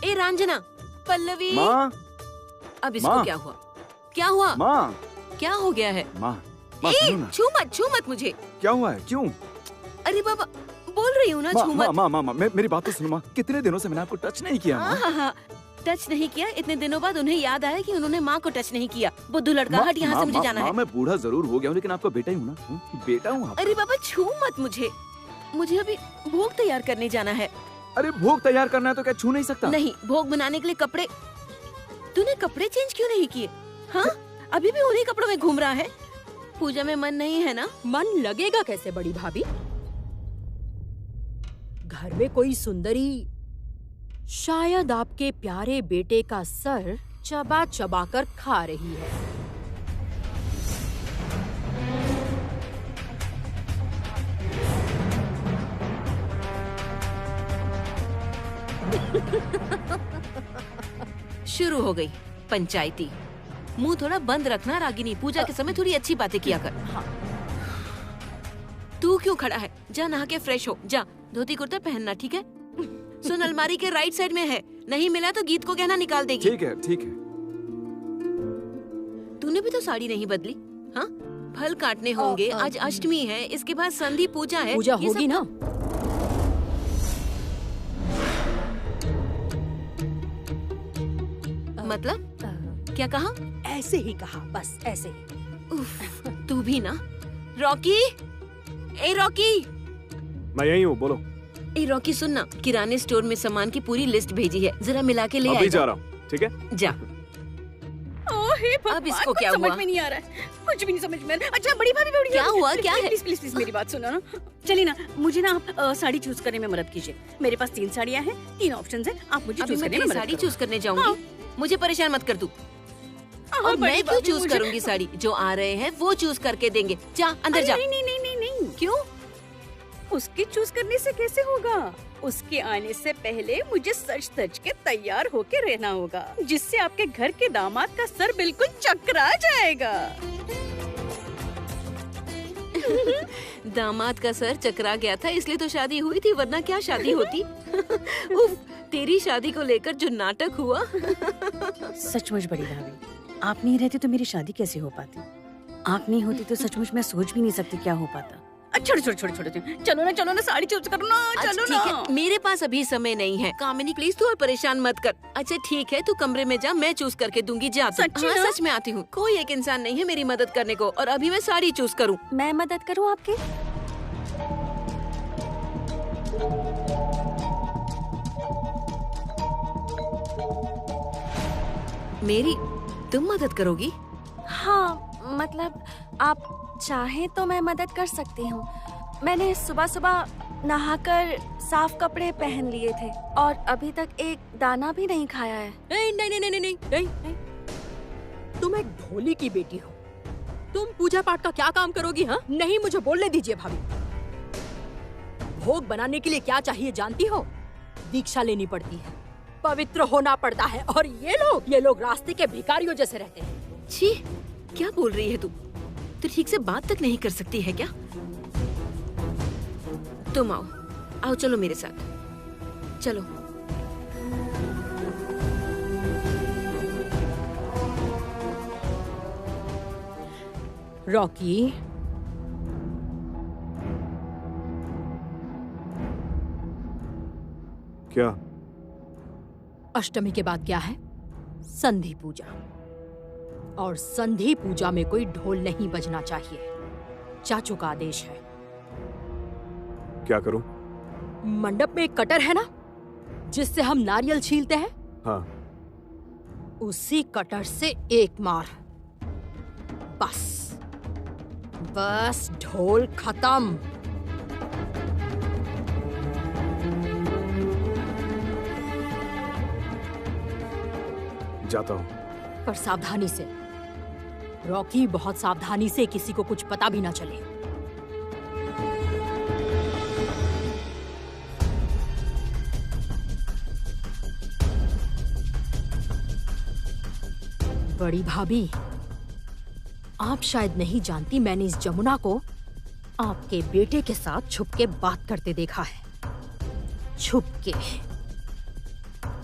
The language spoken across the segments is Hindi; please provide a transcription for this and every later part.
ए रंजना, पल्लवी। माँ, अब इसको माँ। क्या हुआ? क्या हुआ? माँ, क्या हो गया है? माँ, माँ सुनो ना। छू मत मुझे। क्या हुआ है? क्यों? अरे बाबा, बोल रही हूँ ना, माँ, छू माँ, मत। माँ, माँ, माँ, मेरी बात तो सुनो माँ। कितने दिनों से मैंने आपको टच नहीं किया माँ। हाँ, टच नहीं किया। इतने दिनों बाद उन्हें याद आया कि उन्होंने माँ को टच नहीं किया। बुद्धू लड़का, हट यहाँ से, मुझे जाना है। मैं बूढ़ा जरूर हो गया हूँ, लेकिन आपका बेटा ही हूँ ना। बेटा हूँ आपका। अरे बाबा, छू मत मुझे। मुझे अभी भोग तैयार करने जाना है। अरे भोग तैयार करना है तो क्या छू नहीं सकता? नहीं, भोग बनाने के लिए कपड़े। तूने कपड़े चेंज क्यों नहीं किए? हाँ, अभी भी उन्हीं कपड़ों में घूम रहा है। पूजा में मन नहीं है ना? मन लगेगा कैसे बड़ी भाभी? घर में कोई सुंदरी शायद आपके प्यारे बेटे का सर चबा चबा कर खा रही है। शुरू हो गई पंचायती। मुंह थोड़ा बंद रखना रागिनी। पूजा के समय थोड़ी अच्छी बातें किया कर। हाँ। तू क्यों खड़ा है? जा नहा के फ्रेश हो। जा, धोती कुर्ता पहनना, ठीक है? सुन, अलमारी के राइट साइड में है। नहीं मिला तो गीत को गहना निकाल देगी। ठीक है, ठीक है। तूने भी तो साड़ी नहीं बदली। हाँ, फल काटने होंगे। आज अष्टमी है, इसके बाद संधि पूजा है। पूजा ये होगी सब- ना? मतलब क्या कहा? ऐसे ही कहा, बस ऐसे ही। उफ, तू भी ना। रॉकी, ए रॉकी, मैं यही हूँ, बोलो। ए रॉकी, सुन ना, किराने स्टोर में सामान की पूरी लिस्ट भेजी है, जरा मिला के ले अभी आएगा। जा रहा हूँ, ठीक है? जा। अब इसको क्या हुआ? समझ में नहीं आ रहा है, कुछ भी नहीं समझ में आ रहा है। अच्छा बड़ी भाभी, बड़ी क्या भाभी, हुआ? प्लीज, क्या है? प्लीज प्लीज प्लीज मेरी बात सुनो ना। चलिए ना, मुझे ना आप साड़ी चूज करने में मदद कीजिए। मेरे पास 3 साड़ियाँ हैं, 3 ऑप्शंस हैं। आप मुझे अभी चूज मैं करने में तेरी मदद साड़ी करो। चूज करने जाऊंगी। मुझे परेशान मत कर तू। और बड़ी मैं क्यों भाभी, चूज मुझे- करूंगी साड़ी? जो आ रहे हैं वो चूज करके देंगे। जा अंदर जा। नहीं नहीं नहीं नहीं नहीं, क्यों? उसके चूज करने से कैसे होगा? उसके आने से पहले मुझे सच सच के तैयार होके रहना होगा, जिससे आपके घर के दामाद का सर बिल्कुल चकरा जाएगा। दामाद का सर चकरा गया था इसलिए तो शादी हुई थी, वरना क्या शादी होती? उफ, तेरी शादी को लेकर जो नाटक हुआ। सचमुच बड़ी भाभी, आप नहीं रहती तो मेरी शादी कैसे हो पाती? आप नहीं होती तो सचमुच मैं सोच भी नहीं सकती क्या हो पाता। छोड़ छोड़ छोड़ छोड़, चलो ना साड़ी चूज करो ना, अच्छा चलो ठीक ना। है, मेरे पास अभी समय नहीं है। कामिनी प्लीज तू और परेशान मत कर। अच्छा ठीक है, तू कमरे में जा, मैं चूज करके दूंगी। जा तू। सच्ची हाँ, ना? सच में आती हूँ। कोई एक इंसान नहीं है मेरी मदद करने को, और अभी मैं साड़ी चूज करूँ। मैं मदद करूँ आपकी? मेरी? तुम मदद करोगी? हाँ, मतलब आप चाहें तो मैं मदद कर सकती हूँ। मैंने सुबह सुबह नहाकर साफ कपड़े पहन लिए थे और अभी तक एक दाना भी नहीं खाया है। नहीं नहीं नहीं नहीं नहीं नहीं नहीं। तुम एक ढोली की बेटी हो, तुम पूजा पाठ का क्या काम करोगी? हाँ, नहीं, मुझे बोलने दीजिए भाभी। भोग बनाने के लिए क्या चाहिए जानती हो? दीक्षा लेनी पड़ती है, पवित्र होना पड़ता है, और ये लोग रास्ते के भिखारियों जैसे रहते हैं। छी, क्या बोल रही है तू? तू ठीक से बात तक नहीं कर सकती है क्या? तुम आओ, आओ चलो मेरे साथ, चलो। रॉकी, क्या? अष्टमी के बाद क्या है? संधि पूजा, और संधि पूजा में कोई ढोल नहीं बजना चाहिए। चाचू का आदेश है। क्या करूं? मंडप में एक कटर है ना, जिससे हम नारियल छीलते हैं? हाँ। उसी कटर से एक मार, बस बस ढोल खत्म। जाता हूँ। पर सावधानी से रॉकी, बहुत सावधानी से, किसी को कुछ पता भी ना चले। बड़ी भाभी, आप शायद नहीं जानती, मैंने इस जमुना को आपके बेटे के साथ छुप के बात करते देखा है। छुप के।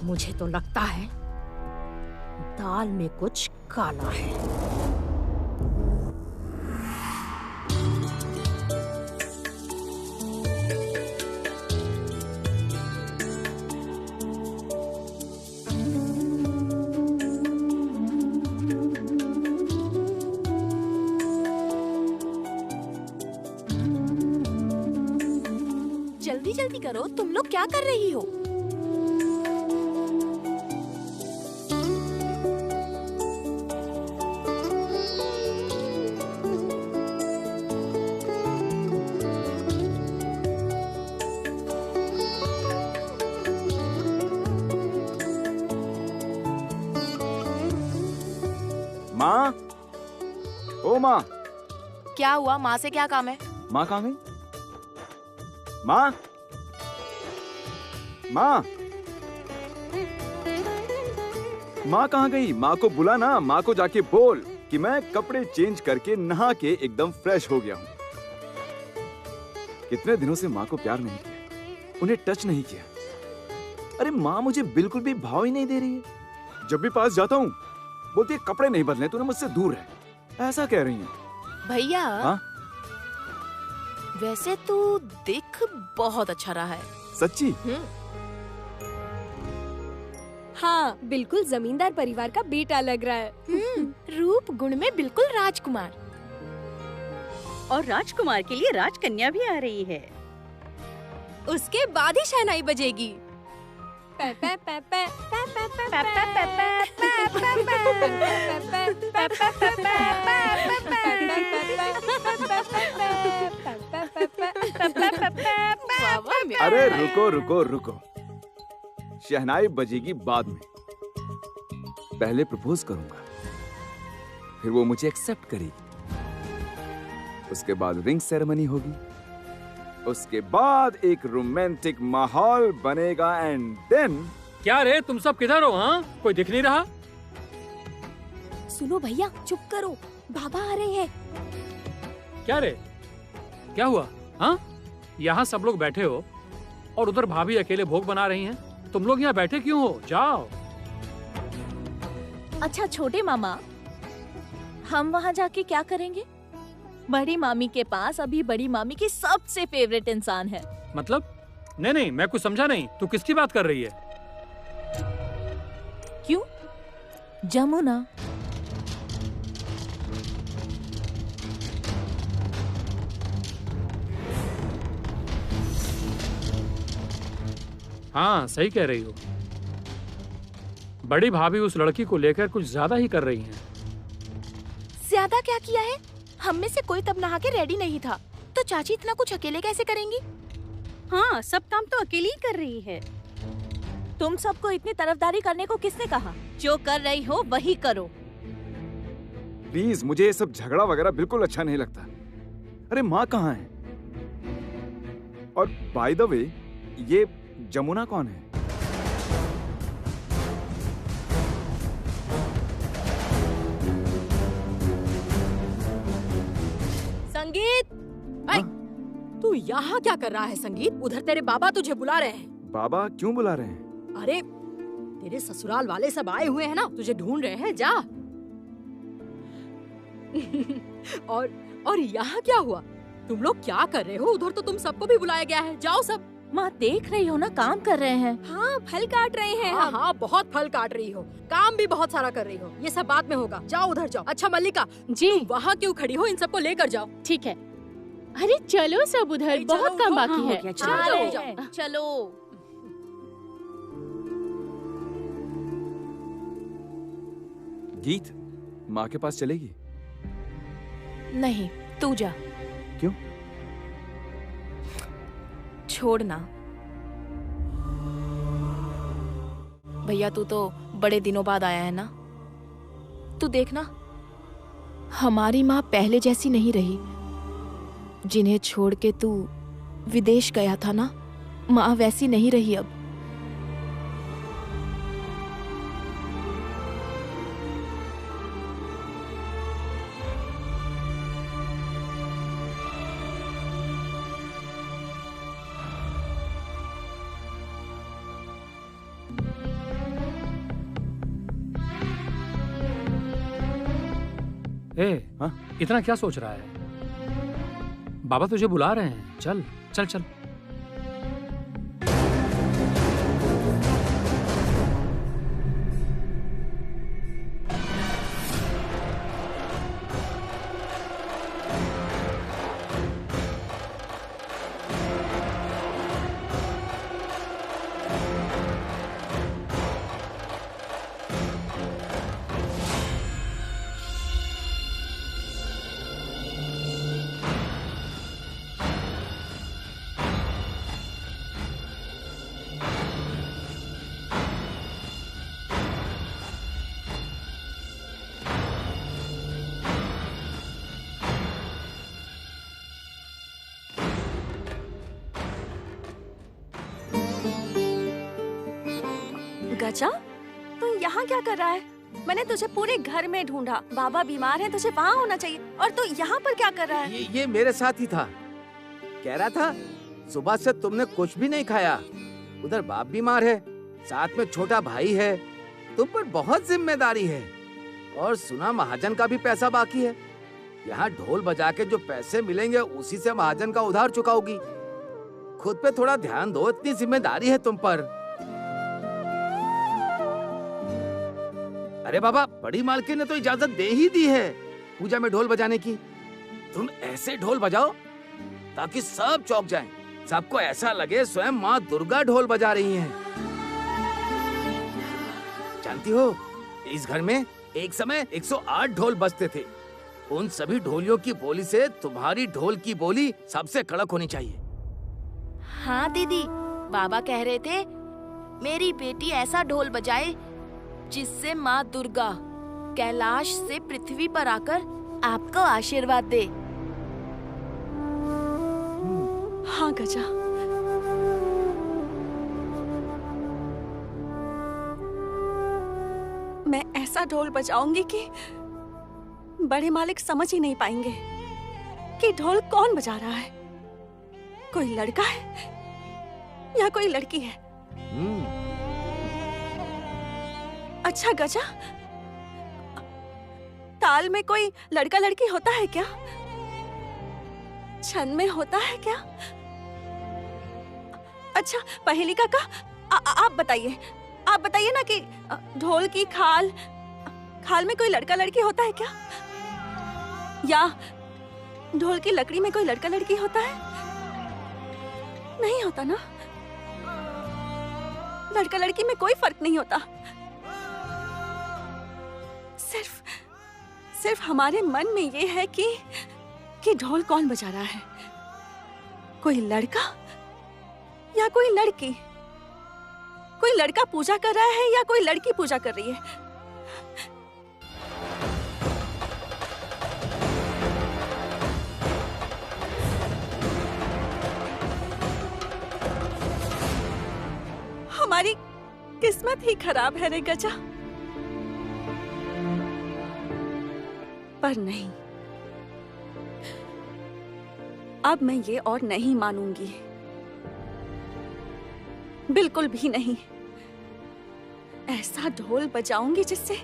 मुझे तो लगता है दाल में कुछ काला है। जल्दी जल्दी करो, तुम लोग क्या कर रही हो? माँ, ओ माँ, क्या हुआ? माँ से क्या काम है? माँ कहाँ गई? माँ, माँ, माँ कहाँ गई? माँ को बुला ना, माँ को जाके बोल कि मैं कपड़े चेंज करके नहा के एकदम फ्रेश हो गया हूँ। कितने दिनों से माँ को प्यार नहीं किया, उन्हें टच नहीं किया। अरे माँ मुझे बिल्कुल भी भाव ही नहीं दे रही है। जब भी पास जाता हूँ बोलती है कपड़े नहीं बदले, तूने मुझसे दूर है, ऐसा कह रही है। भैया, हाँ? वैसे तू दिख बहुत अच्छा रहा है। सच्ची? हाँ, बिल्कुल जमींदार परिवार का बेटा लग रहा है। रूप गुण में बिल्कुल राजकुमार। और राजकुमार के लिए राजकन्या भी आ रही है। उसके बाद ही शहनाई बजेगी। अरे रुको रुको रुको, शहनाई बजेगी बाद में। पहले प्रपोज करूंगा, फिर वो मुझे एक्सेप्ट करेगी, उसके बाद रिंग सेरेमनी होगी, उसके बाद एक रोमांटिक माहौल बनेगा एंड देन। क्या रे, तुम सब किधर हो? हाँ, कोई दिख नहीं रहा। सुनो भैया, चुप करो, बाबा आ रहे हैं। क्या रे, क्या हुआ? हाँ, यहाँ सब लोग बैठे हो और उधर भाभी अकेले भोग बना रही हैं। तुम लोग यहाँ बैठे क्यों हो? जाओ। अच्छा छोटे मामा, हम वहाँ जाके क्या करेंगे? बड़ी मामी के पास अभी बड़ी मामी की सबसे फेवरेट इंसान है। मतलब? नहीं नहीं, मैं कुछ समझा नहीं। तू किसकी बात कर रही है? क्यों? जमुना। हाँ, सही कह रही हो। बड़ी भाभी उस लड़की को लेकर कुछ ज्यादा ही कर रही हैं। ज्यादा क्या किया है? हम में से कोई तब नहा के रेडी नहीं था, तो चाची इतना कुछ अकेले कैसे करेंगी? हाँ, सब काम तो अकेली ही कर रही है। तुम सबको इतनी तरफदारी करने को किसने कहा? जो कर रही हो वही करो। प्लीज, मुझे ये सब झगड़ा वगैरह बिल्कुल अच्छा नहीं लगता। अरे माँ कहाँ है? और बाय द वे, ये जमुना कौन है? संगीत, तू यहाँ क्या कर रहा है? संगीत, उधर तेरे बाबा तुझे बुला रहे हैं। बाबा क्यों बुला रहे हैं? अरे तेरे ससुराल वाले सब आए हुए हैं ना, तुझे ढूंढ रहे हैं, जा। और यहाँ क्या हुआ? तुम लोग क्या कर रहे हो? उधर तो तुम सबको भी बुलाया गया है, जाओ सब। माँ देख रही हो ना, काम कर रहे हैं। हाँ, फल काट रहे हैं हाँ हम। हाँ, बहुत फल काट रही हो, काम भी बहुत सारा कर रही हो। ये सब बाद में होगा, जाओ उधर जाओ। अच्छा मल्लिका जी वहाँ क्यों खड़ी हो? इन सबको लेकर जाओ। ठीक है। अरे चलो सब उधर, चलो, बहुत काम उठो। बाकी हाँ, हो है। गया, चलो, आ जाओ, रहे जाओ। हैं, चलो। गीत माँ के पास चलेगी? नहीं, तू जा। क्यों? छोड़ना। भैया तू तो बड़े दिनों बाद आया है ना, तू देखना, हमारी माँ पहले जैसी नहीं रही। जिन्हें छोड़ के तू विदेश गया था ना, माँ वैसी नहीं रही अब। ए, हाँ? इतना क्या सोच रहा है? बाबा तुझे बुला रहे हैं, चल चल चल। गजा, तू यहाँ क्या कर रहा है? मैंने तुझे पूरे घर में ढूंढा। बाबा बीमार है, तुझे वहाँ होना चाहिए, और तू यहाँ पर क्या कर रहा है? ये मेरे साथ ही था। कह रहा था सुबह से तुमने कुछ भी नहीं खाया। उधर बाप बीमार है, साथ में छोटा भाई है, तुम पर बहुत जिम्मेदारी है। और सुना महाजन का भी पैसा बाकी है। यहाँ ढोल बजा के जो पैसे मिलेंगे उसी से महाजन का उधार चुकाओगी। खुद पे थोड़ा ध्यान दो, इतनी जिम्मेदारी है तुम पर। अरे बाबा, बड़ी मालकिन ने तो इजाजत दे ही दी है पूजा में ढोल बजाने की। तुम ऐसे ढोल बजाओ ताकि सब चौंक जाएं। सबको ऐसा लगे स्वयं माँ दुर्गा ढोल बजा रही हैं। जानती हो, इस घर में एक समय 108 ढोल बजते थे। उन सभी ढोलियों की बोली से तुम्हारी ढोल की बोली सबसे कड़क होनी चाहिए। हाँ दीदी, बाबा कह रहे थे मेरी बेटी ऐसा ढोल बजाए जिससे माँ दुर्गा कैलाश से पृथ्वी पर आकर आपको आशीर्वाद दे। हाँ गजा, मैं ऐसा ढोल बजाऊंगी कि बड़े मालिक समझ ही नहीं पाएंगे कि ढोल कौन बजा रहा है। कोई लड़का है या कोई लड़की है। अच्छा गजा, ताल में कोई लड़का लड़की होता है क्या? छंद में होता है क्या? अच्छा पहेली काका, आप बताइए ना कि ढोल की खाल में कोई लड़का लड़की होता है क्या? या ढोल की लकड़ी में कोई लड़का लड़की होता है? नहीं होता ना। लड़का लड़की में कोई फर्क नहीं होता। सिर्फ हमारे मन में ये है कि ढोल कौन बजा रहा है, कोई लड़का या कोई लड़की? कोई लड़का पूजा कर रहा है या कोई लड़की पूजा कर रही है? हमारी किस्मत ही खराब है रे गजा। पर नहीं, अब मैं ये और नहीं मानूंगी, बिल्कुल भी नहीं। ऐसा ढोल बजाऊंगी जिससे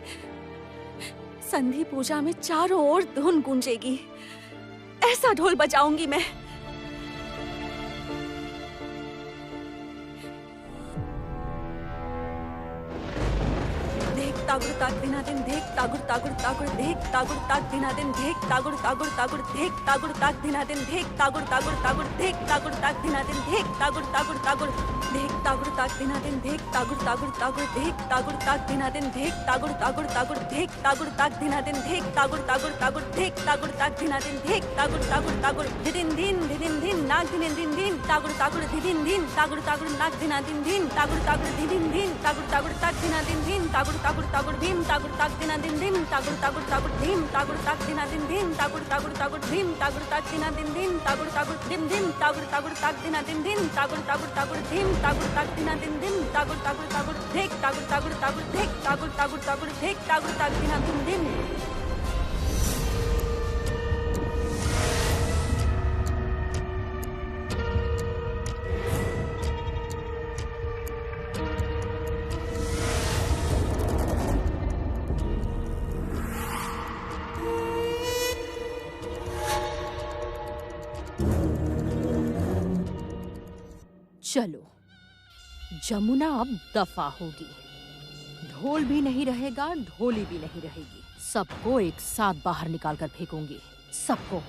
संधि पूजा में चारों ओर धुन गूंजेगी। ऐसा ढोल बजाऊंगी मैं। तागुड़ ताग दिना दिन देख तागुड़ तागुड़ तागुड़ देख तागुड़ ताग दिना दिन देख तागुड़ तागुड़ तागुड़ देख तागुड़ ताग दिना दिन देख तागुड़ तागुड़ तागुड़ देख तागुड़ ताग दिना दिन देख तागुड़ तागुड़ तागुड़ देख तागुड़ ताग दिना दिन देख तागुड़ तागुड़ तागुड़ देख तागुड़ ताग दिना दिन देख तागुड़ तागुड़ तागुड़ देख तागुड़ ताग दिना दिन देख तागुड़ तागुड़ तागुड़ देख तागुड़ ताग दिना दिन देख तागुड़ तागुड़ तागुड़ दिन दिन नाग दिन दिन तागुड़ तागुड़ दिन तागुड़ तागुड़ नाग दिना दिन तागुड़ तागुड़ दिन तागुड़ तागुड़ ताग दिना दिन तागुड़ तागुड़ तागुड़ भीम तागुड़ ताग दिना दिन तागुड़ तागुड़ तागुड़ भीम तागुड़ ताग दिना दिन तागुड़ तागुड़ तागुड़ भीम तागुड़ ताग दिना दिन तागुड़ तागुड़ दिन तागुड़ तागुड़ ताग दिना दिन तागुड़ तागुड़ तागुड़ भीम तागुड़ ताग दिना दिन तागुड़ तागुड़ तागुड़ देख तागुड़ तागुड़ तागुड़ देख तागुड़ तागुड़ तागुड़ देख तागुड़ ताग दिना दिन। चलो, जमुना अब दफा होगी। ढोल भी नहीं रहेगा, ढोली भी नहीं रहेगी। सबको एक साथ बाहर निकाल कर फेंकूंगी, सबको।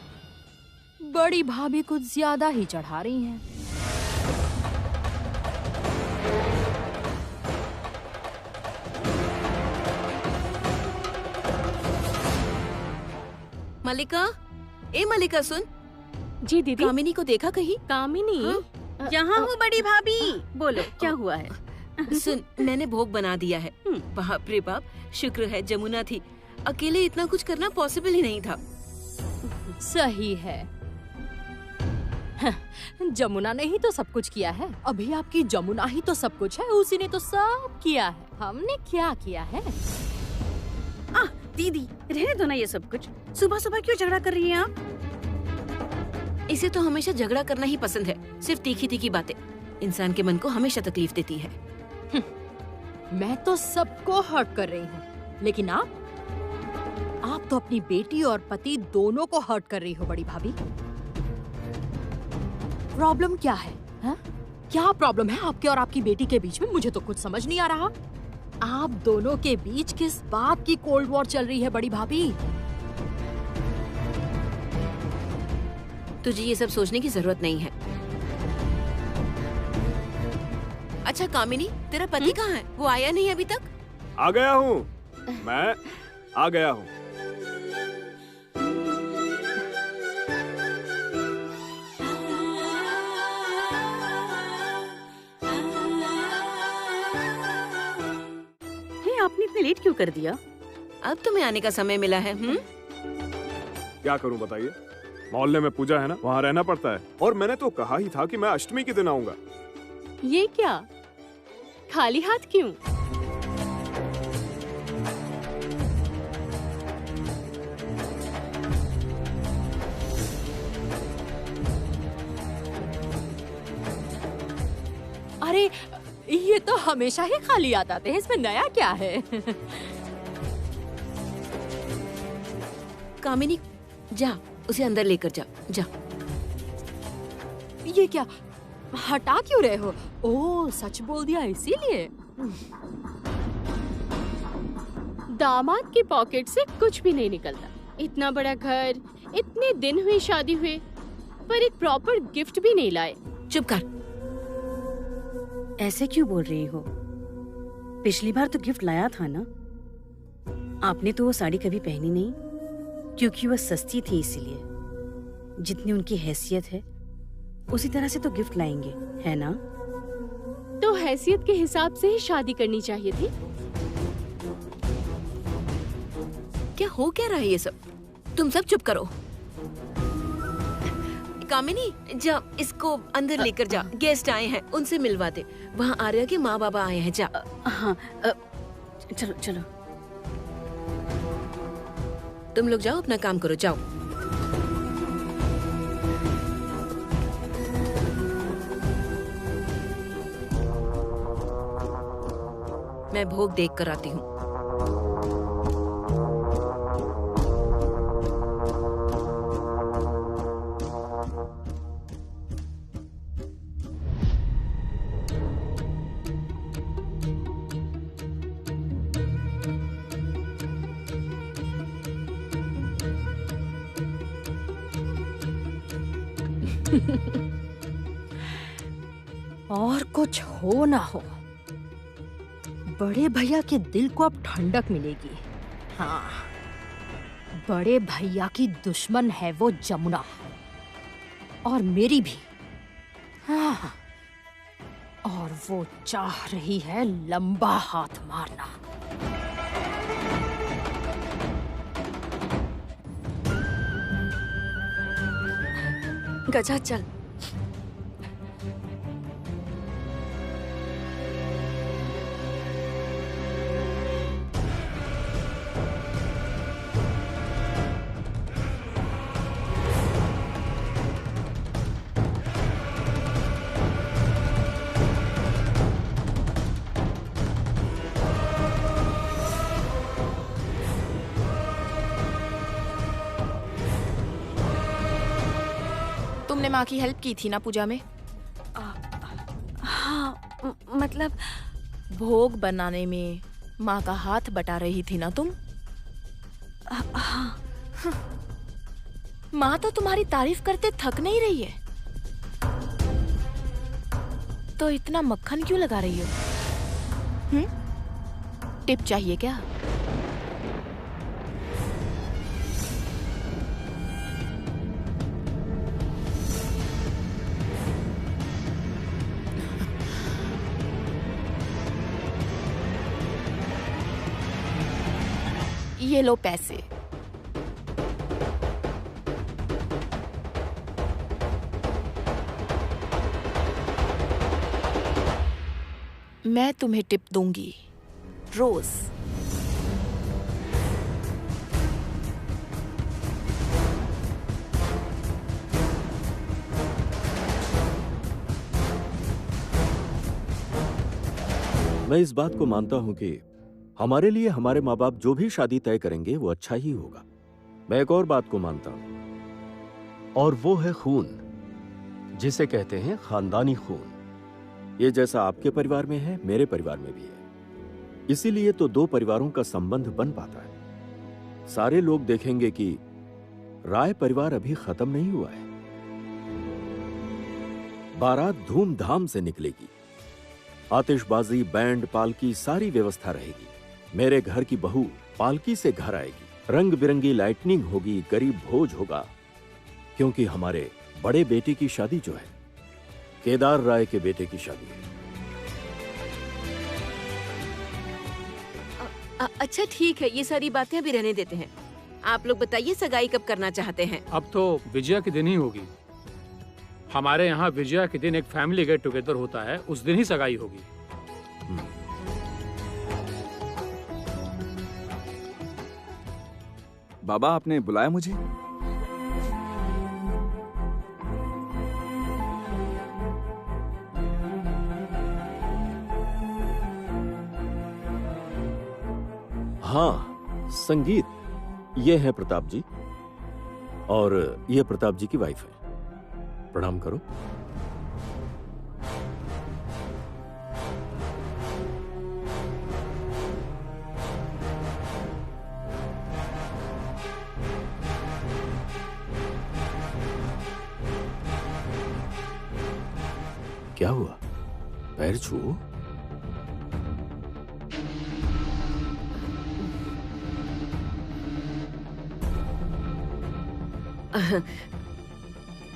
बड़ी भाभी कुछ ज्यादा ही चढ़ा रही हैं। मलिका, ए मलिका सुन। जी दीदी। कामिनी को देखा कहीं? कामिनी? हाँ? यहाँ हूँ बड़ी भाभी। बोलो क्या हुआ है? सुन, मैंने भोग बना दिया है। बाप रे बाप, शुक्र है जमुना थी। अकेले इतना कुछ करना पॉसिबल ही नहीं था। सही है। जमुना ने ही तो सब कुछ किया है। अभी आपकी जमुना ही तो सब कुछ है, उसी ने तो सब किया है। हमने क्या किया है? दीदी रहने दो ना ये सब कुछ। सुबह सुबह क्यों झगड़ा कर रही हैं आप? इसे तो हमेशा झगड़ा करना ही पसंद है। सिर्फ तीखी तीखी बातें इंसान के मन को हमेशा तकलीफ देती है। मैं तो सबको हर्ट कर रही हूँ, लेकिन आप तो अपनी बेटी और पति दोनों को हर्ट कर रही हो बड़ी भाभी। प्रॉब्लम क्या है? हा? क्या प्रॉब्लम है आपके और आपकी बेटी के बीच में? मुझे तो कुछ समझ नहीं आ रहा। आप दोनों के बीच किस बात की कोल्ड वॉर चल रही है बड़ी भाभी? तुझे ये सब सोचने की जरूरत नहीं है। अच्छा कामिनी, तेरा पति कहाँ है? वो आया नहीं अभी तक? आ गया हूँ, मैं आ गया हूँ। आपने इतने लेट क्यों कर दिया? अब तुम्हें आने का समय मिला है। क्या करूं बताइए? मोहल्ले में पूजा है ना, वहाँ रहना पड़ता है। और मैंने तो कहा ही था कि मैं अष्टमी के दिन आऊंगा। ये क्या, खाली हाथ क्यों? अरे ये तो हमेशा ही खाली हाथ आते हैं, इसमें नया क्या है? कामिनी जा, उसे अंदर लेकर जा। जा। ये क्या, हटा क्यों रहे हो? ओह, सच बोल दिया इसीलिए। दामाद की पॉकेट से कुछ भी नहीं निकलता। इतना बड़ा घर, इतने दिन हुए शादी हुए, पर एक प्रॉपर गिफ्ट भी नहीं लाए। चुप कर। ऐसे क्यों बोल रही हो? पिछली बार तो गिफ्ट लाया था ना। आपने तो वो साड़ी कभी पहनी नहीं, क्योंकि वह सस्ती थी। इसीलिए जितनी उनकी हैसियत है उसी तरह से तो गिफ्ट लाएंगे, है ना? तो हैसियत के हिसाब से ही शादी करनी चाहिए थी। क्या हो क्या रहा है ये सब? तुम सब चुप करो। कामिनी जा, इसको अंदर लेकर जा। गेस्ट आए हैं, उनसे मिलवा दे। वहाँ आर्या के माँ बाबा आए हैं। जा। हाँ, चलो चलो। तुम लोग जाओ, अपना काम करो, जाओ। मैं भोग देख कर आती हूँ। और कुछ हो ना हो, बड़े भैया के दिल को अब ठंडक मिलेगी। हाँ, बड़े भैया की दुश्मन है वो जमुना, और मेरी भी। हाँ, और वो चाह रही है लंबा हाथ मारना। गजा चल। तुमने माँ की हेल्प की थी ना पूजा में? मतलब भोग बनाने में माँ का हाथ बटा रही थी ना तुम? हाँ। माँ तो तुम्हारी तारीफ करते थक नहीं रही है, तो इतना मक्खन क्यों लगा रही हो? टिप चाहिए क्या? ये लो पैसे। मैं तुम्हें टिप दूंगी रोज। मैं इस बात को मानता हूं कि हमारे लिए हमारे माँ बाप जो भी शादी तय करेंगे वो अच्छा ही होगा। मैं एक और बात को मानता हूं, और वो है खून, जिसे कहते हैं खानदानी खून। ये जैसा आपके परिवार में है, मेरे परिवार में भी है। इसीलिए तो दो परिवारों का संबंध बन पाता है। सारे लोग देखेंगे कि राय परिवार अभी खत्म नहीं हुआ है। बारात धूमधाम से निकलेगी, आतिशबाजी, बैंड, पालकी, सारी व्यवस्था रहेगी। मेरे घर की बहू पालकी से घर आएगी, रंग बिरंगी लाइटनिंग होगी, गरीब भोज होगा, क्योंकि हमारे बड़े बेटे की शादी जो है, केदार राय के बेटे की शादी है। अच्छा ठीक है, ये सारी बातें अभी रहने देते हैं। आप लोग बताइए सगाई कब करना चाहते हैं? अब तो विजया के दिन ही होगी। हमारे यहाँ विजया के दिन एक फैमिली गेट टुगेदर होता है, उस दिन ही सगाई होगी। बाबा, आपने बुलाया मुझे? हाँ, संगीत। ये है प्रताप जी, और ये प्रताप जी की वाइफ है। प्रणाम करो। क्या हुआ? पैर छुओ।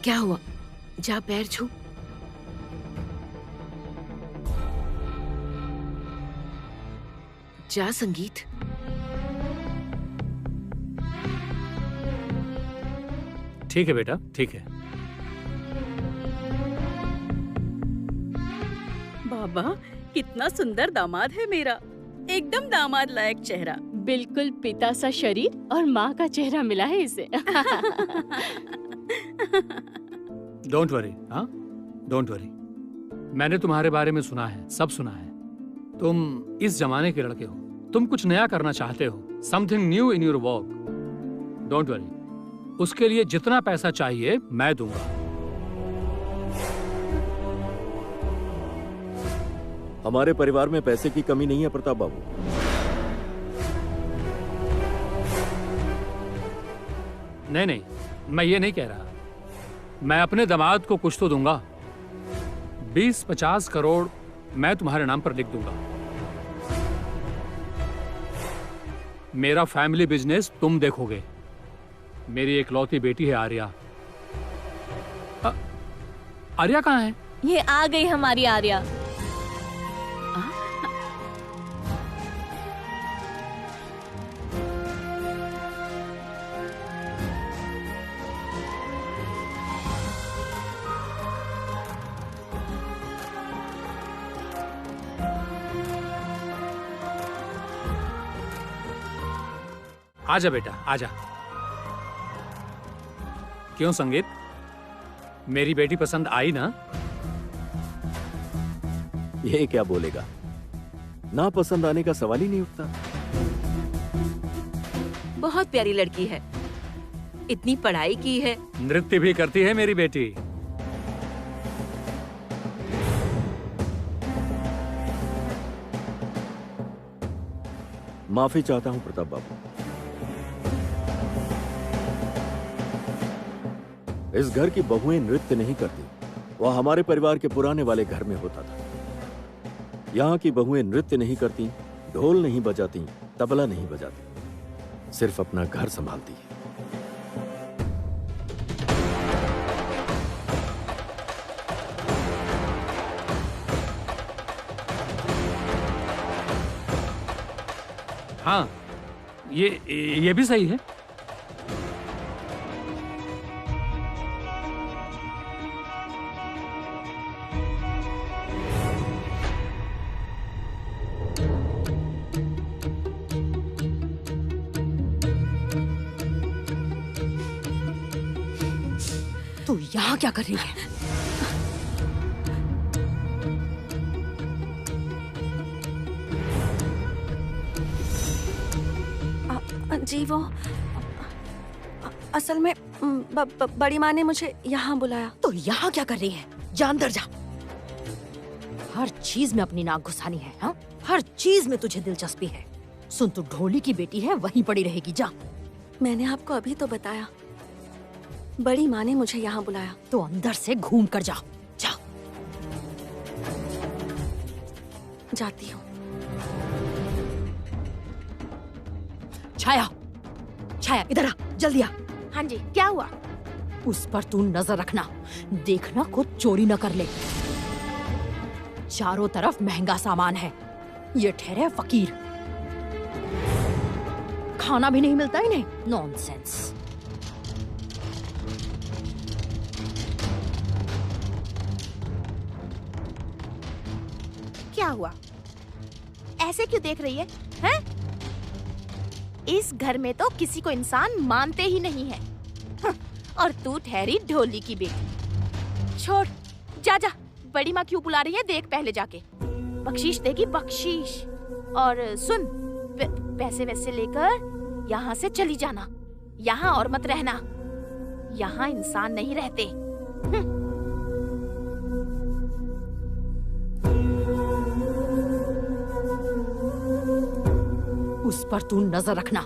क्या हुआ? जा पैर छू। जा संगीत। ठीक है बेटा, ठीक है। बाबा, कितना सुंदर दामाद है मेरा, एकदम दामाद लायक चेहरा। बिल्कुल पिता सा शरीर और माँ का चेहरा मिला है इसे। डोंट वरी, हाँ, डोंट वरी। मैंने तुम्हारे बारे में सुना है, सब सुना है। तुम इस जमाने के लड़के हो, तुम कुछ नया करना चाहते हो, something new in your work. Don't worry, उसके लिए जितना पैसा चाहिए मैं दूंगा। हमारे परिवार में पैसे की कमी नहीं है प्रताप बाबू। नहीं नहीं, मैं ये नहीं कह रहा। मैं अपने दामाद को कुछ तो दूंगा। 20-50 करोड़ मैं तुम्हारे नाम पर लिख दूंगा। मेरा फैमिली बिजनेस तुम देखोगे। मेरी एकलौती बेटी है आर्या। आर्या कहाँ है? ये आ गई हमारी आर्या। आजा बेटा, आजा। क्यों संगीत, मेरी बेटी पसंद आई ना? ये क्या बोलेगा, ना पसंद आने का सवाल ही नहीं उठता। बहुत प्यारी लड़की है, इतनी पढ़ाई की है। नृत्य भी करती है मेरी बेटी। माफी चाहता हूं प्रताप बाबू। इस घर की बहुएं नृत्य नहीं करती, वह हमारे परिवार के पुराने वाले घर में होता था। यहाँ की बहुएं नृत्य नहीं करती, ढोल नहीं बजाती, तबला नहीं बजाती, सिर्फ अपना घर संभालती है। हाँ, ये भी सही है। तू यहाँ क्या कर रही है? जी वो असल में बड़ी माँ ने मुझे यहाँ बुलाया। तो यहाँ क्या कर रही है? जा अंदर जा। हर चीज में अपनी नाक घुसानी है, हाँ? हर चीज में तुझे दिलचस्पी है। सुन, तू ढोली की बेटी है, वहीं पड़ी रहेगी। जा। मैंने आपको अभी तो बताया, बड़ी माँ ने मुझे यहाँ बुलाया। तो अंदर से घूम कर जा। जा। जाती हूँ। छाया, छाया इधर आ, जल्दी आ। हाँ जी, क्या हुआ? उस पर तू नजर रखना, देखना खुद चोरी न कर ले। चारों तरफ महंगा सामान है, ये ठहरे फकीर, खाना भी नहीं मिलता इन्हें। नॉनसेंस। क्या हुआ? ऐसे क्यों देख रही है? हैं? इस घर में तो किसी को इंसान मानते ही नहीं है। और तू ठहरी ढोली की बेटी। छोड़, जा जा। बड़ी माँ क्यों बुला रही है, देख पहले जाके। बख्शीश देगी, बख्शीश। और सुन, पैसे वैसे लेकर यहाँ से चली जाना। यहाँ और मत रहना, यहाँ इंसान नहीं रहते। उस पर तू नजर रखना,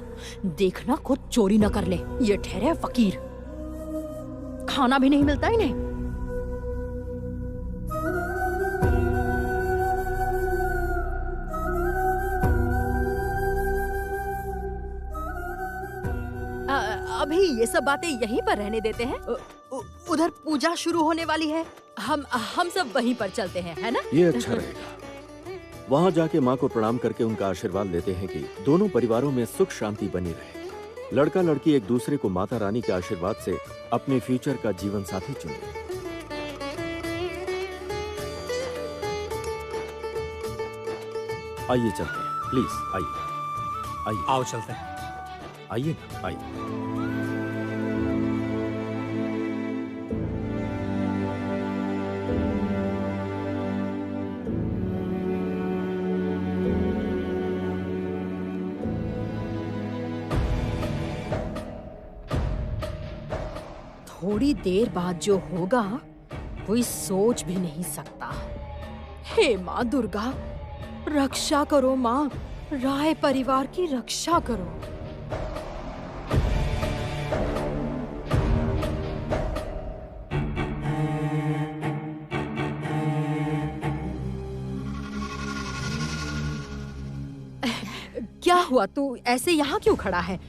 देखना खुद चोरी न कर ले। ये ठहरे फकीर, खाना भी नहीं मिलता इन्हें। अभी ये सब बातें यहीं पर रहने देते हैं। उधर पूजा शुरू होने वाली है, हम सब वहीं पर चलते हैं, है ना? ये अच्छा रहेगा। वहाँ जाके माँ को प्रणाम करके उनका आशीर्वाद लेते हैं कि दोनों परिवारों में सुख शांति बनी रहे। लड़का लड़की एक दूसरे को माता रानी के आशीर्वाद से अपने फ्यूचर का जीवन साथी चुने। आइए चलते हैं, प्लीज आइए। आइए, आओ चलते हैं। आइए ना, आइए। थोड़ी देर बाद जो होगा कोई सोच भी नहीं सकता। हे माँ दुर्गा, रक्षा करो माँ, राय परिवार की रक्षा करो। क्या हुआ, तू ऐसे यहाँ क्यों खड़ा है?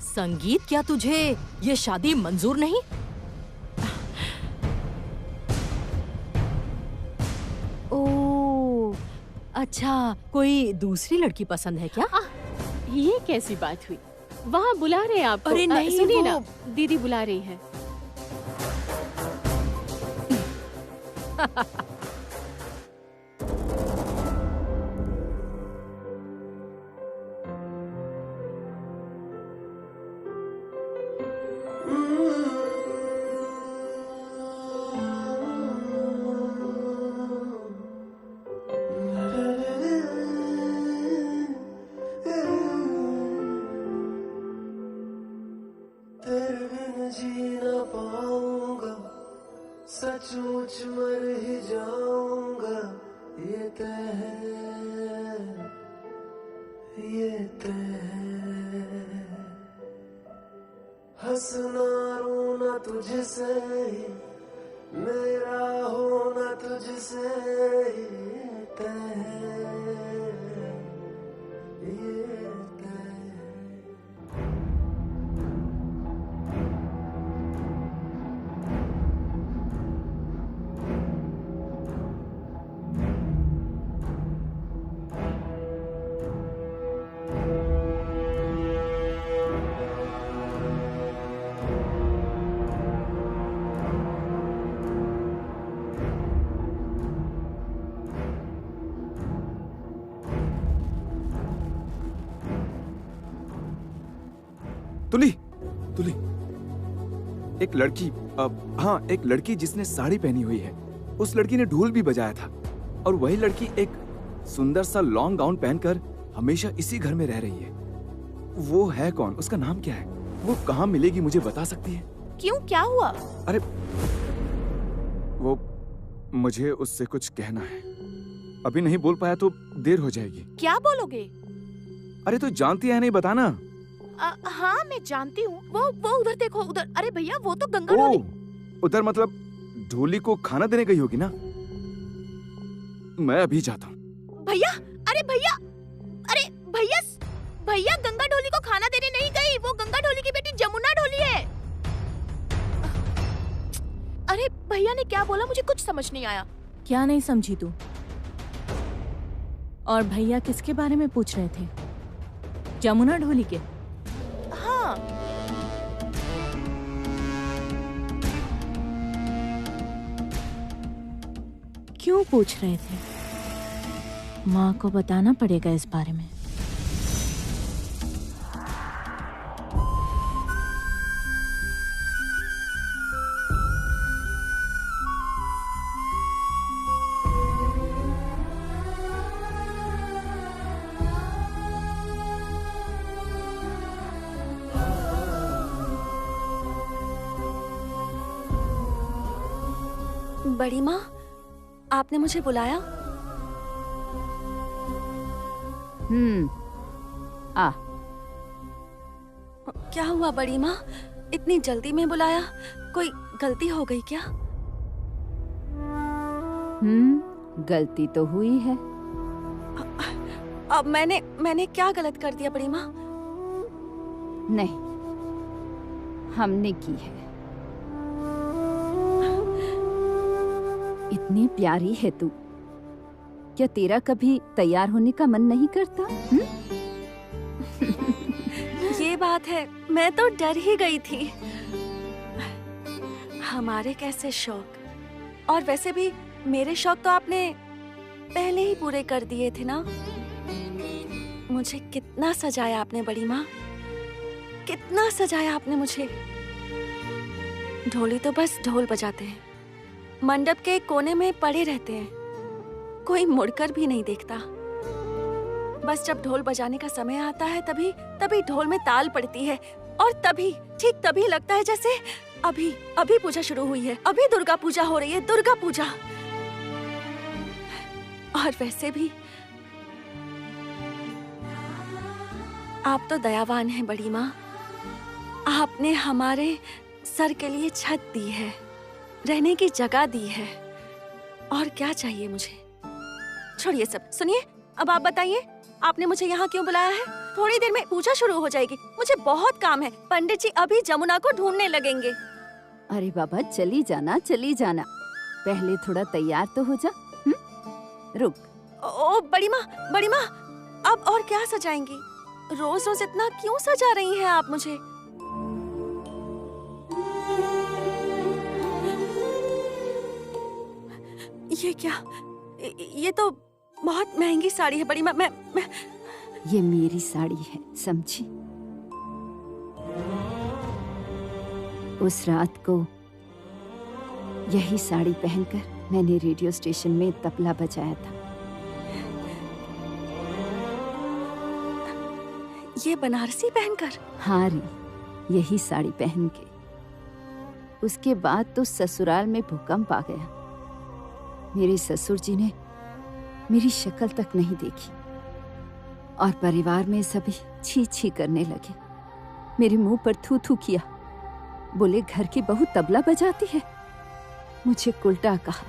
संगीत, क्या तुझे ये शादी मंजूर नहीं? ओह, अच्छा, कोई दूसरी लड़की पसंद है क्या? ये कैसी बात हुई? वहाँ बुला रहे हैं आपको। अरे नहीं, सुनिए वो... ना, दीदी बुला रही है। सचमुच मर ही जाऊंगा, ये तय है, ये तय है, हंसना रोना तुझसे, मेरा होना तुझसे, ये तय है, ये तय है। तुली, तुली, एक लड़की, हाँ, एक लड़की जिसने साड़ी पहनी हुई है, उस लड़की ने ढोल भी बजाया था, और वही लड़की एक सुंदर सा लॉन्ग गाउन पहनकर हमेशा इसी घर में रह रही है। वो है कौन? उसका नाम क्या है? वो कहाँ मिलेगी, मुझे बता सकती है? क्यों, क्या हुआ? अरे वो, मुझे उससे कुछ कहना है। अभी नहीं बोल पाया तो देर हो जाएगी। क्या बोलोगे? अरे तो जानती है नहीं, बताना। हाँ मैं जानती हूँ। वो उधर देखो, उधर। अरे भैया वो तो गंगा ढोली। उधर मतलब ढोली को खाना देने गई होगी ना? मैं अभी जाता हूँ। भैया, अरे भैया, अरे भैया, भैया गंगा ढोली को खाना देने नहीं गई। वो गंगा ढोली की बेटी जमुना ढोली है। अरे भैया ने क्या बोला, मुझे कुछ समझ नहीं आया। क्या नहीं समझी तू? और भैया किसके बारे में पूछ रहे थे? जमुना ढोली के? हाँ। क्यों पूछ रहे थे? माँ को बताना पड़ेगा इस बारे में। बड़ी माँ, आपने मुझे बुलाया? आ। क्या हुआ बड़ी माँ, इतनी जल्दी में बुलाया? कोई गलती हो गई क्या? गलती तो हुई है। अब मैंने क्या गलत कर दिया बड़ी माँ? नहीं, हमने की है। इतनी प्यारी है तू, क्या तेरा कभी तैयार होने का मन नहीं करता? ये बात है, मैं तो डर ही गई थी। हमारे कैसे शौक, और वैसे भी मेरे शौक तो आपने पहले ही पूरे कर दिए थे ना। मुझे कितना सजाया आपने बड़ी माँ, कितना सजाया आपने मुझे। ढोली तो बस ढोल बजाते हैं, मंडप के कोने में पड़े रहते हैं, कोई मुड़कर भी नहीं देखता। बस जब ढोल बजाने का समय आता है तभी ढोल में ताल पड़ती है, और ठीक तभी लगता है जैसे अभी पूजा शुरू हुई है, अभी दुर्गा पूजा हो रही है, दुर्गा पूजा। और वैसे भी आप तो दयावान हैं बड़ी माँ। आपने हमारे सर के लिए छत दी है, रहने की जगह दी है, और क्या चाहिए मुझे? छोड़िए सब, सुनिए, अब आप बताइए, आपने मुझे यहाँ क्यों बुलाया है? थोड़ी देर में पूजा शुरू हो जाएगी, मुझे बहुत काम है। पंडित जी अभी जमुना को ढूंढने लगेंगे। अरे बाबा, चली जाना, पहले थोड़ा तैयार तो हो जा। रुक। ओ बड़ी माँ, अब और क्या सजाएंगी? रोज रोज इतना क्यों सजा रही हैं आप मुझे? ये क्या? ये तो बहुत महंगी साड़ी है बड़ी माँ। मैं ये मेरी साड़ी है, समझी? उस रात को यही साड़ी पहनकर मैंने रेडियो स्टेशन में तबला बजाया था। ये बनारसी पहनकर? हाँ री, यही साड़ी पहन के। उसके बाद तो ससुराल में भूकंप आ गया। मेरे ससुर जी ने मेरी शक्ल तक नहीं देखी। और परिवार में सभी छी छी करने लगे। मेरे मुंह पर थू थू किया। बोले घर की बहू तबला बजाती है। मुझे उल्टा कहा।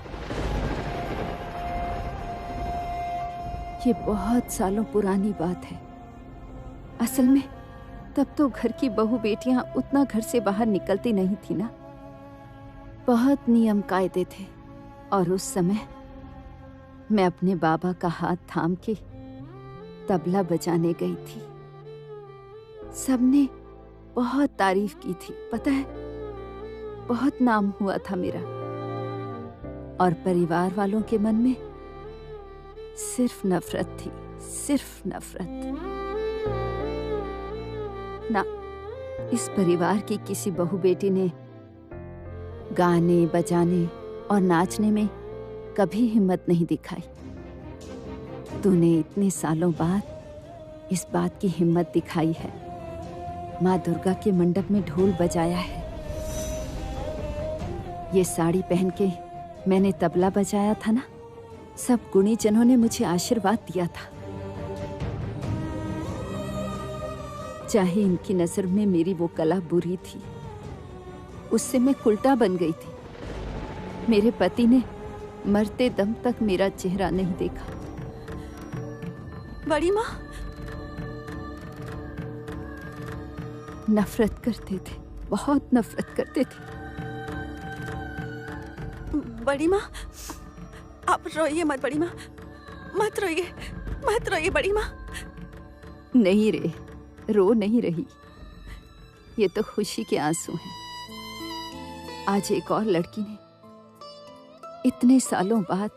ये बहुत सालों पुरानी बात है। असल में तब तो घर की बहू बेटियां उतना घर से बाहर निकलती नहीं थी ना। बहुत नियम कायदे थे। और उस समय मैं अपने बाबा का हाथ थाम के तबला बजाने गई थी। सबने बहुत तारीफ की थी, पता है, बहुत नाम हुआ था मेरा। और परिवार वालों के मन में सिर्फ नफरत थी, सिर्फ नफरत। ना, इस परिवार की किसी बहू बेटी ने गाने बजाने और नाचने में कभी हिम्मत नहीं दिखाई। तूने इतने सालों बाद इस बात की हिम्मत दिखाई है। माँ दुर्गा के मंडप में ढोल बजाया है। ये साड़ी पहन के मैंने तबला बजाया था ना, सब गुणीजनों ने मुझे आशीर्वाद दिया था। चाहे इनकी नजर में मेरी वो कला बुरी थी, उससे मैं उल्टा बन गई थी। मेरे पति ने मरते दम तक मेरा चेहरा नहीं देखा। बड़ी माँ नफरत करते थे, बहुत नफरत करते थे। बड़ी माँ, आप रोइए मत बड़ी माँ, मत रोइए, मत रोइए बड़ी माँ। नहीं रे, रो नहीं रही। ये तो खुशी के आंसू हैं। आज एक और लड़की ने इतने सालों बाद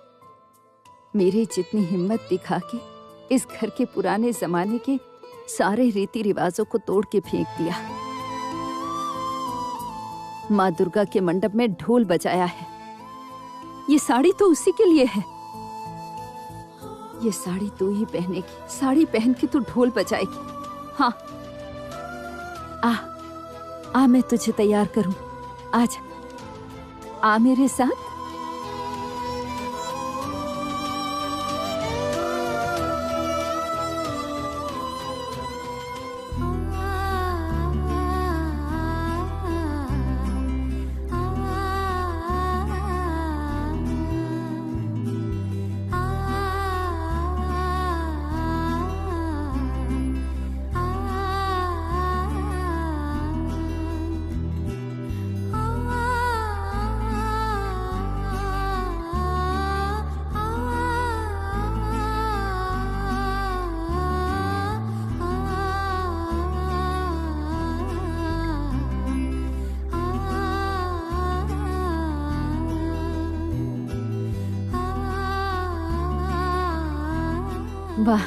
मेरे जितनी हिम्मत दिखा के इस घर के पुराने जमाने के सारे रीति रिवाजों को तोड़ के फेंक दिया। माँ दुर्गा के मंडप में ढोल बजाया है। ये साड़ी तो उसी के लिए है। ये साड़ी तू ही पहनेगी। साड़ी पहन के तू ढोल बजाएगी। हाँ, आ मैं तुझे तैयार करूं। आजा, आ मेरे साथ। वाह,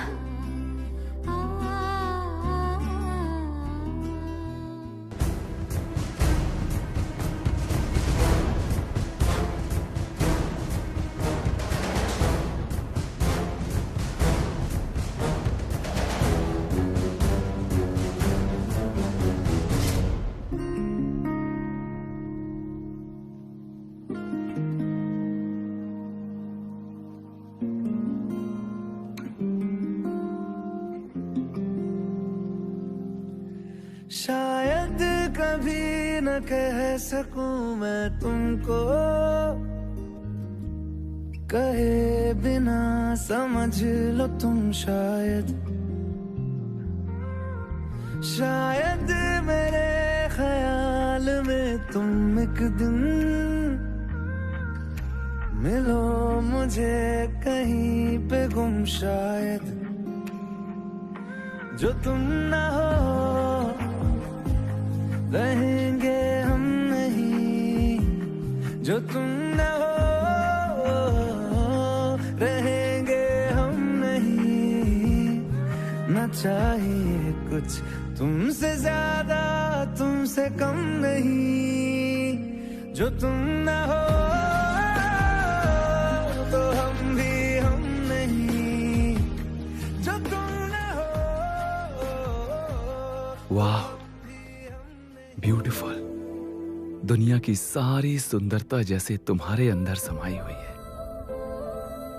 शायद कभी न कह सकूं मैं तुमको, कहे बिना समझ लो तुम शायद। शायद मेरे ख्याल में तुम एक दिन मिलो मुझे कहीं पे गुम। शायद जो तुम ना हो रहेंगे हम नहीं, जो तुम न हो रहेंगे हम नहीं। न चाहिए कुछ तुमसे ज्यादा, तुमसे कम नहीं। जो तुम न हो तो हम भी हम नहीं, जो तुम न हो। वाह, ब्यूटीफुल। दुनिया की सारी सुंदरता जैसे तुम्हारे अंदर समाई हुई है।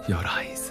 Your eyes,